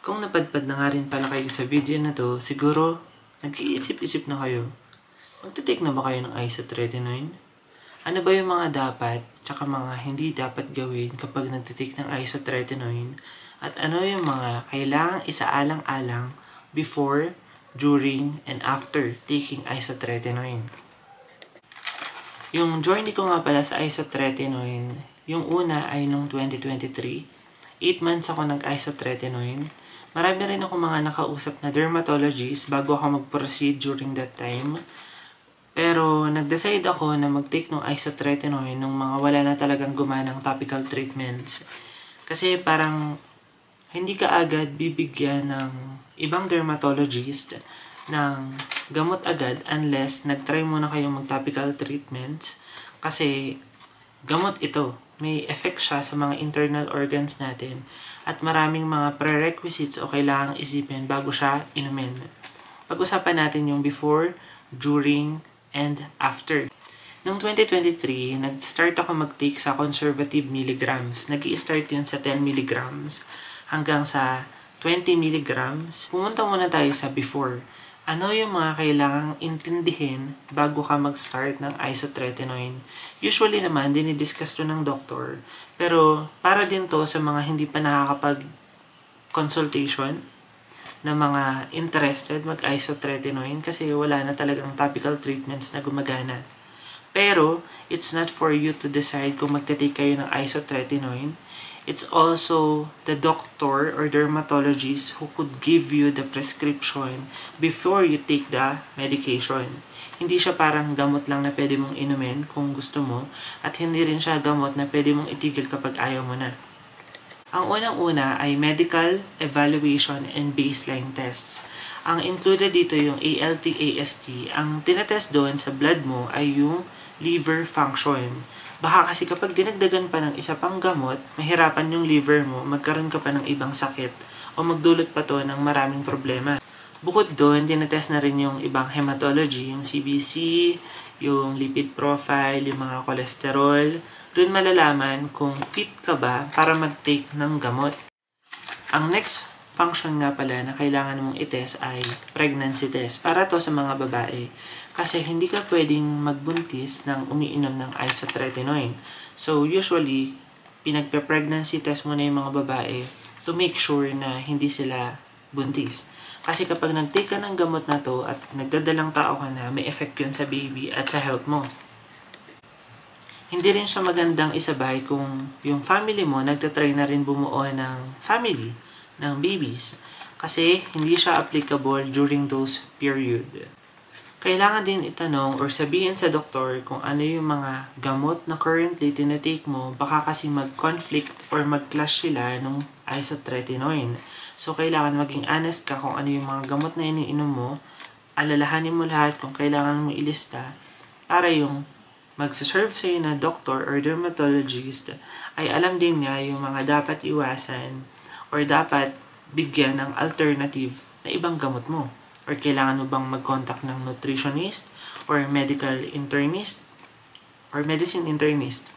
Kung napadpad na nga rin pala kayo sa video na to, siguro nag-iisip-isip na kayo. Magte-take na ba kayo ng isotretinoin? Ano ba yung mga dapat tsaka mga hindi dapat gawin kapag nagte-take ng isotretinoin? At ano yung mga kailangang isaalang-alang before, during, and after taking isotretinoin? Yung journey ko nga pala sa isotretinoin, yung una ay nung 2023. 8 months ako nag-isotretinoin. Marami rin ako mga nakausap na dermatologist bago ako mag-proceed during that time. Pero nag-decide ako na mag-take ng isotretinoin nung mga wala na talagang gumanang topical treatments. Kasi parang hindi ka agad bibigyan ng ibang dermatologist ng gamot agad unless nag-try muna kayong mag-topical treatments. Kasi gamot ito. May effect siya sa mga internal organs natin at maraming mga prerequisites o kailangang isipin bago siya inumin. Pag-usapan natin yung before, during, and after. Noong 2023, nag-start ako mag-take sa conservative milligrams. Nag-i-start yun sa 10 milligrams hanggang sa 20 milligrams. Pumunta muna tayo sa before. Ano yung mga kailangang intindihin bago ka mag-start ng isotretinoin? Usually naman, dinidiscuss to ng doktor. Pero para din to sa mga hindi pa nakakapag-consultation na mga interested mag-isotretinoin kasi wala na talagang topical treatments na gumagana. Pero, it's not for you to decide kung magte-take kayo ng isotretinoin. It's also the doctor or dermatologist who could give you the prescription before you take the medication. Hindi siya parang gamot lang na pwede mong inumin kung gusto mo at hindi rin siya gamot na pwede mong itigil kapag ayaw mo na. Ang unang-una ay medical evaluation and baseline tests. Ang included dito yung ALT, AST. Ang tinatest doon sa blood mo ay yung liver function. Baka kasi kapag dinagdagan pa ng isa pang gamot, mahirapan yung liver mo, magkaroon ka pa ng ibang sakit o magdulot pa to ng maraming problema. Bukod doon, dinatest na rin yung ibang hematology, yung CBC, yung lipid profile, yung mga cholesterol. Doon malalaman kung fit ka ba para mag-take ng gamot. Ang next function nga pala na kailangan mong itest ay pregnancy test. Para to sa mga babae. Kasi hindi ka pwedeng magbuntis ng umiinom ng isotretinoin. So usually, pinagpe-pregnancy test mo na yung mga babae to make sure na hindi sila buntis. Kasi kapag nag-take ka ng gamot na to at nagdadalang tao ka na, may effect yun sa baby at sa health mo. Hindi rin siya magandang isabay kung yung family mo nagtatry na rin bumuo ng family, ng babies. Kasi hindi siya applicable during those period. Kailangan din itanong or sabihin sa doktor kung ano yung mga gamot na currently tinatake mo, baka kasi mag-conflict or mag-clash sila nung isotretinoin. So, kailangan maging honest ka kung ano yung mga gamot na iniinom mo, alalahanin mo lahat kung kailangan mo ilista, para yung magsaserve sa'yo na doctor or dermatologist ay alam din niya yung mga dapat iwasan or dapat bigyan ng alternative na ibang gamot mo. Or kailangan mo bang mag-contact ng nutritionist or medical internist or medicine internist.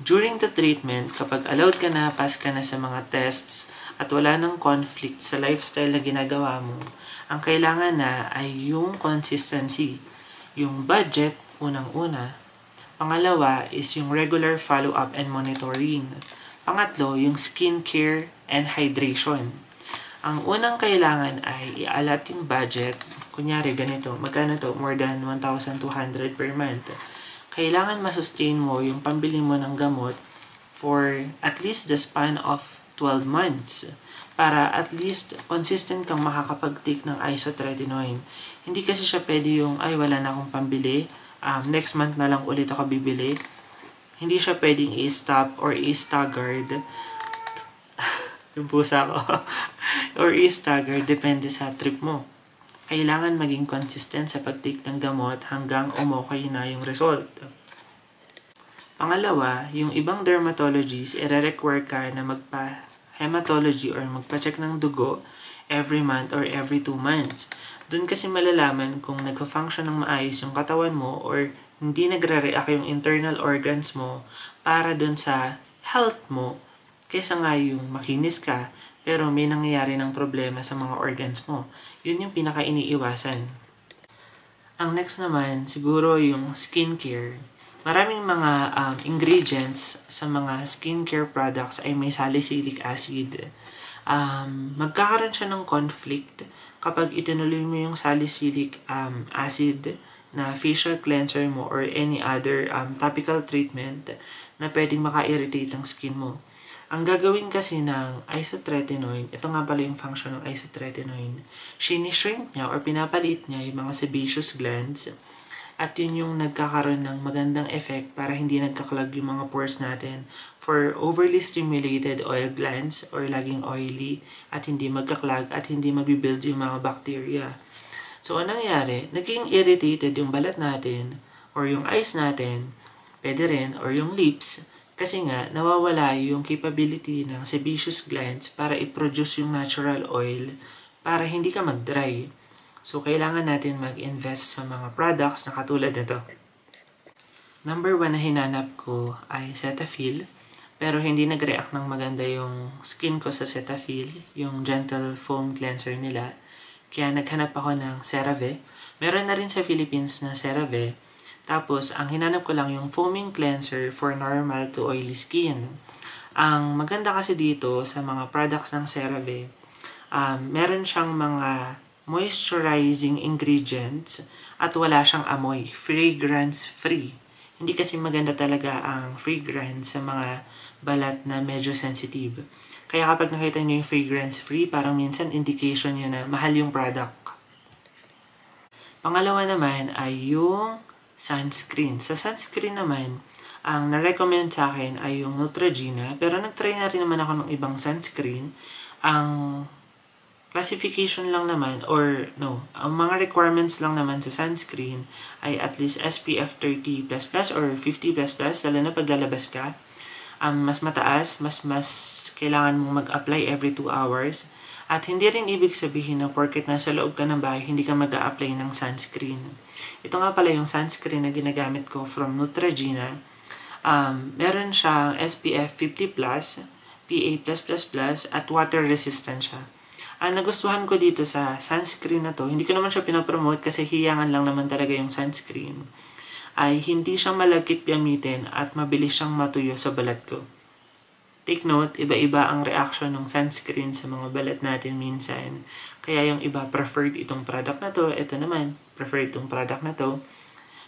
During the treatment, kapag allowed ka na, pass ka na sa mga tests at wala nang conflict sa lifestyle na ginagawa mo, ang kailangan na ay yung consistency. Yung budget, unang-una. Pangalawa is yung regular follow-up and monitoring. Pangatlo, yung skincare and hydration. Ang unang kailangan ay ialat yung budget. Kunyari, ganito. Magkano to? More than 1,200 per month. Kailangan masustain mo yung pambili mo ng gamot for at least the span of 12 months. Para at least consistent kang makakapag-take ng isotretinoin. Hindi kasi siya pwede yung, ay wala na akong pambili. Next month na lang ulit ako bibili. Hindi siya pwedeng i-stop or i-staggered. Yung pusa ko. Or i-stagger, depende sa trip mo. Kailangan maging consistent sa pag-take ng gamot hanggang umokay na yung result. Pangalawa, yung ibang dermatologists, i-require ka na magpa-hematology or magpa-check ng dugo every month or every 2 months. Doon kasi malalaman kung nagfa-function ng maayos yung katawan mo or hindi nagre-react yung internal organs mo para doon sa health mo. Kaysa nga yung makinis ka, pero may nangyayari ng problema sa mga organs mo. Yun yung pinaka-iniiwasan. Ang next naman, siguro yung skincare. Maraming mga ingredients sa mga skincare products ay may salicylic acid. Magkakaroon siya ng conflict kapag itinuloy mo yung salicylic acid na facial cleanser mo or any other topical treatment na pwedeng maka-irritate ang skin mo. Ang gagawin kasi ng isotretinoin, ito nga pala yung function ng isotretinoin, sinishrink niya or pinapaliit niya yung mga sebaceous glands at yun yung nagkakaroon ng magandang effect para hindi nagkaklag yung mga pores natin for overly stimulated oil glands or laging oily at hindi magkaklag at hindi mabibuild yung mga bacteria. So, anong nangyari? Naging irritated yung balat natin or yung eyes natin, pwede rin, or yung lips, kasi nga, nawawala yung capability ng sebaceous glands para i-produce yung natural oil para hindi ka mag-dry. So, kailangan natin mag-invest sa mga products na katulad nito. Number 1 na hinanap ko ay Cetaphil. Pero hindi nag-react ng maganda yung skin ko sa Cetaphil, yung gentle foam cleanser nila. Kaya naghanap ako ng CeraVe. Meron na rin sa Philippines na CeraVe. Tapos, ang hinanap ko lang yung foaming cleanser for normal to oily skin. Ang maganda kasi dito sa mga products ng CeraVe, meron siyang mga moisturizing ingredients at wala siyang amoy. Fragrance-free. Hindi kasi maganda talaga ang fragrance sa mga balat na medyo sensitive. Kaya kapag nakita niyo yung fragrance-free, parang minsan indication yun na mahal yung product. Pangalawa naman ay yung sunscreen. Sa sunscreen naman, ang na-recommend sa akin ay yung Neutrogena. Pero nag-try na rin naman ako ng ibang sunscreen. Ang classification lang naman, ang mga requirements lang naman sa sunscreen ay at least SPF 30++ or 50++, lalo na paglalabas ka. Mas mataas, mas kailangan mong mag-apply every 2 hours. At hindi rin ibig sabihin na porket nasa loob ka ng bahay, hindi ka mag-a-apply ng sunscreen. Ito nga pala yung sunscreen na ginagamit ko from Neutrogena. Meron siyang SPF 50+, PA+++, at water resistant siya. Ang nagustuhan ko dito sa sunscreen na to, hindi ko naman siya pinapromote kasi hiyangan lang naman talaga yung sunscreen, ay hindi siyang malagkit gamitin at mabilis siyang matuyo sa balat ko. Take note, iba-iba ang reaction ng sunscreen sa mga balat natin minsan. Kaya yung iba preferred itong product na to, ito naman, preferred itong product na to.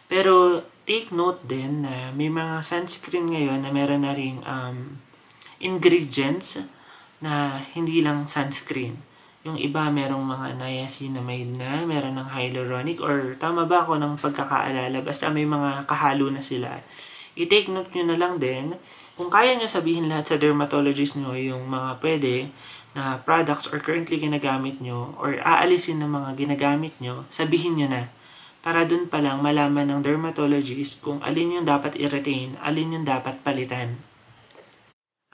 Pero take note din na may mga sunscreen ngayon na meron na ring ingredients na hindi lang sunscreen. Yung iba merong mga niacinamide na, meron ng hyaluronic, or tama ba ako ng pagkakaalala? Basta may mga kahalo na sila. I-take note nyo na lang din, kung kaya nyo sabihin lahat sa dermatologist nyo yung mga pwede na products or currently ginagamit nyo or aalisin ng mga ginagamit nyo, sabihin nyo na. Para dun pa lang malaman ng dermatologist kung alin yung dapat i-retain, alin yung dapat palitan.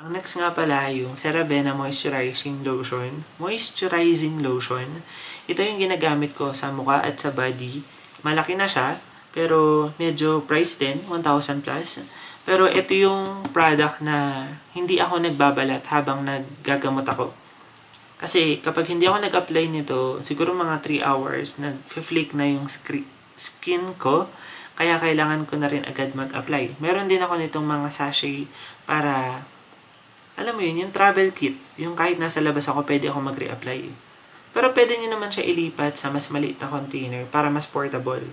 Ang next nga pala yung CeraVe na moisturizing lotion. Moisturizing lotion. Ito yung ginagamit ko sa mukha at sa body. Malaki na siya, pero medyo price din, 1,000 plus. Pero ito yung product na hindi ako nagbabalat habang naggagamot ako. Kasi kapag hindi ako nag-apply nito, siguro mga 3 hours, nag-flake na yung skin ko. Kaya kailangan ko na rin agad mag-apply. Meron din ako nitong mga sachet para, alam mo yun, yung travel kit. Yung kahit nasa labas ako, pwede ako mag-reapply. Pero pwede nyo naman siya ilipat sa mas maliit na container para mas portable.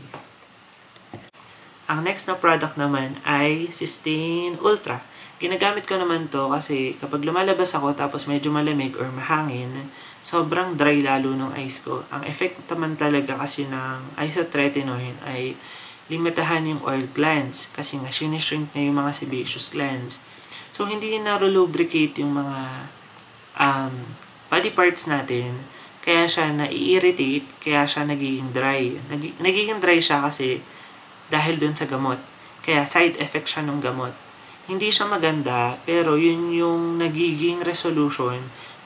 Ang next na product naman ay Systane Ultra. Ginagamit ko naman to kasi kapag lumalabas ako tapos medyo malamig or mahangin, sobrang dry lalo ng eyes ko. Ang effect naman talaga kasi ng isotretinoin ay limitahan yung oil glands kasi nga sinishrink na yung mga sebaceous glands. So, hindi na-lubricate yung mga body parts natin. Kaya siya na-irritate, kaya siya nagiging dry. Nagiging dry siya kasi dahil dun sa gamot. Kaya side effect siya ng gamot. Hindi siya maganda, pero yun yung nagiging resolution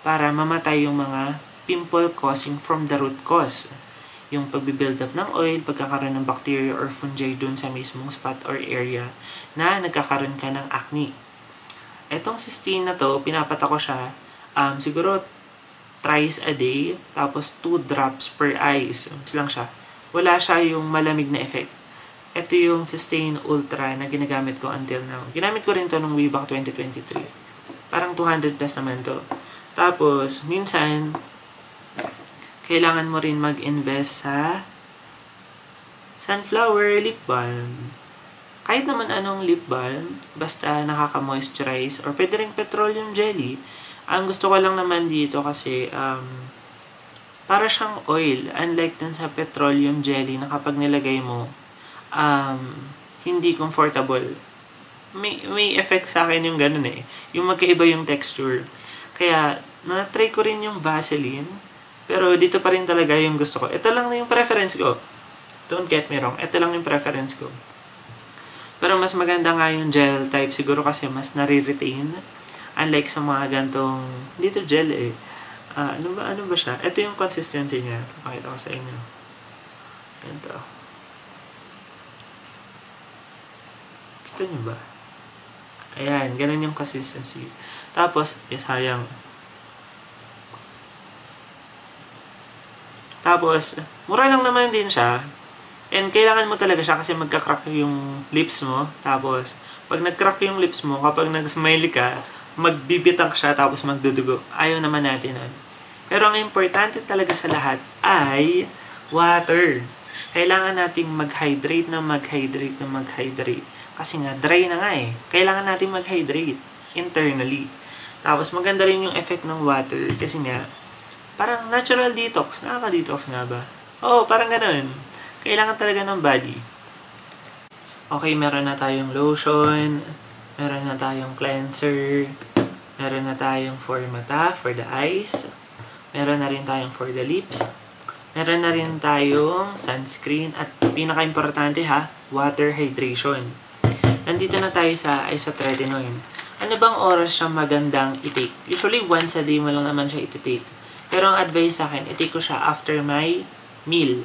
para mamatay yung mga pimple causing from the root cause. Yung pagbibuild up ng oil, pagkakaroon ng bacteria or fungi dun sa mismong spot or area na nagkakaroon ka ng acne. Etong Systane na to, pinapata ko siya siguro thrice a day, tapos 2 drops per eyes. Lang siya. Wala siya yung malamig na effect. Ito yung Sustain Ultra na ginagamit ko until now. Ginamit ko rin to nung way back 2023. Parang 200 plus naman to. Tapos, minsan, kailangan mo rin mag-invest sa sunflower lip balm. Kahit naman anong lip balm, basta nakaka-moisturize, or pwede rin petroleum jelly. Ang gusto ko lang naman dito kasi, para siyang oil. Unlike dun sa petroleum jelly na kapag nilagay mo, hindi comfortable. May effect sa akin yung ganun eh. Yung magkaiba yung texture. Kaya, na-try ko rin yung Vaseline. Pero dito pa rin talaga yung gusto ko. Ito lang yung preference ko. Don't get me wrong. Ito lang yung preference ko. Pero mas maganda nga yung gel type. Siguro kasi mas nare-retain. Unlike sa mga gantong, dito gel eh. Ano ba siya? Ito yung consistency niya. Pakita ko sa inyo. Ito. Kita niyo ba? Ayan, ganun yung consistency. Tapos, sayang. Tapos, mura lang naman din siya. And kailangan mo talaga siya kasi magka-crack yung lips mo. Tapos, pag nag-crack yung lips mo, kapag nag-smile ka, magbibitang siya tapos magdudugo. Ayaw naman natin nun. Pero ang importante talaga sa lahat ay water. Kailangan nating mag-hydrate. Kasi nga, dry na nga eh. Kailangan nating mag-hydrate internally. Tapos maganda rin yung effect ng water. Kasi nga, parang natural detox. Nakaka-detox nga ba? Oo, parang ganun. Kailangan talaga ng body. Okay, meron na tayong lotion. Meron na tayong cleanser. Meron na tayong for mata, for the eyes. Meron na rin tayong for the lips. Meron na rin tayong sunscreen. At pinaka-importante water hydration. Nandito na tayo sa isotretinoin. Ano bang oras siya magandang i-take? Usually, once a day mo lang naman siya i-take. Pero ang advice sa akin, i-take ko siya after my meal.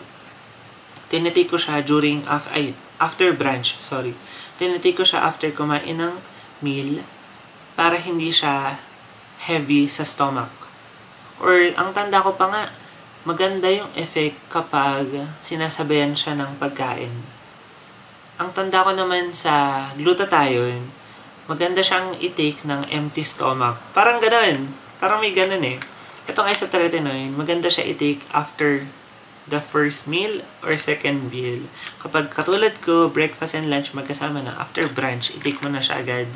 Tinitake ko siya after brunch, Tinitake ko siya after kumain ng meal para hindi siya heavy sa stomach. Or, ang tanda ko pa nga, maganda yung effect kapag sinasabayan siya ng pagkain. Ang tanda ko naman sa glutathione, maganda siyang i-take ng empty stomach. Parang ganun. Parang may ganun eh. Itong isotretinoin, maganda siya i-take after the first meal or second meal. Kapag katulad ko, breakfast and lunch magkasama na, after brunch, i-take mo na siya agad.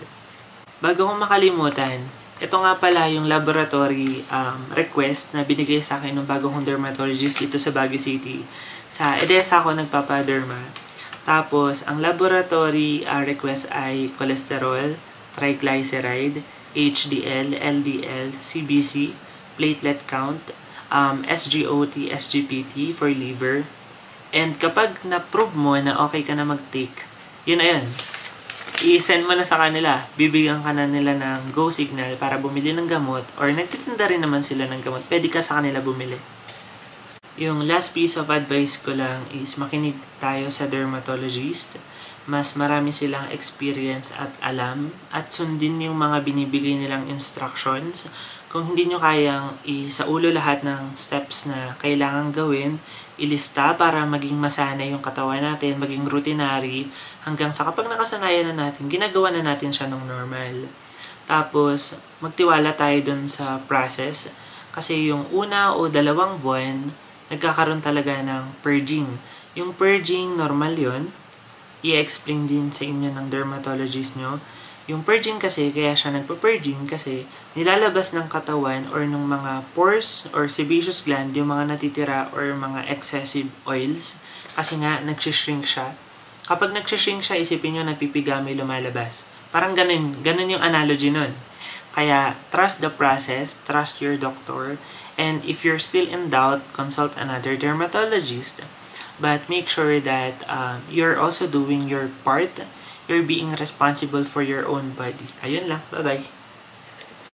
Bago kong makalimutan, ito nga pala yung laboratory request na binigay sa akin ng bago kong dermatologist dito sa Baguio City. Sa EDESA ako nagpapaderma. Tapos, ang laboratory request ay cholesterol, triglyceride, HDL, LDL, CBC, platelet count, SGOT, SGPT for liver. And kapag na-prove mo na okay ka na mag-take, yun na yun. I-send mo na sa kanila. Bibigyan ka na nila ng go signal para bumili ng gamot or nagtitinda rin naman sila ng gamot. Pwede ka sa kanila bumili. Yung last piece of advice ko lang is makinig tayo sa dermatologist. Mas marami silang experience at alam at sundin yung mga binibigay nilang instructions. Kung hindi nyo kayang isaulo lahat ng steps na kailangan gawin, ilista para maging masana yung katawan natin, maging routinary, hanggang sa kapag nakasanayan na natin, ginagawa na natin siya ng normal. Tapos, magtiwala tayo dun sa process. Kasi yung una o 2 buwan, nagkakaroon talaga ng purging. Yung purging, normal yun. I-explain din sa inyo ng dermatologist nyo. Yung purging kasi, kaya siya nagpa-purging kasi nilalabas ng katawan or ng mga pores or sebaceous gland yung mga natitira or mga excessive oils kasi nga nagsishrink siya. Kapag nagsishrink siya, isipin nyo nagpipigami lumalabas. Parang ganun yung analogy nun. Kaya trust the process, trust your doctor, and if you're still in doubt, consult another dermatologist. But make sure that you're also doing your part. You're being responsible for your own body. Ayun lang. Bye-bye.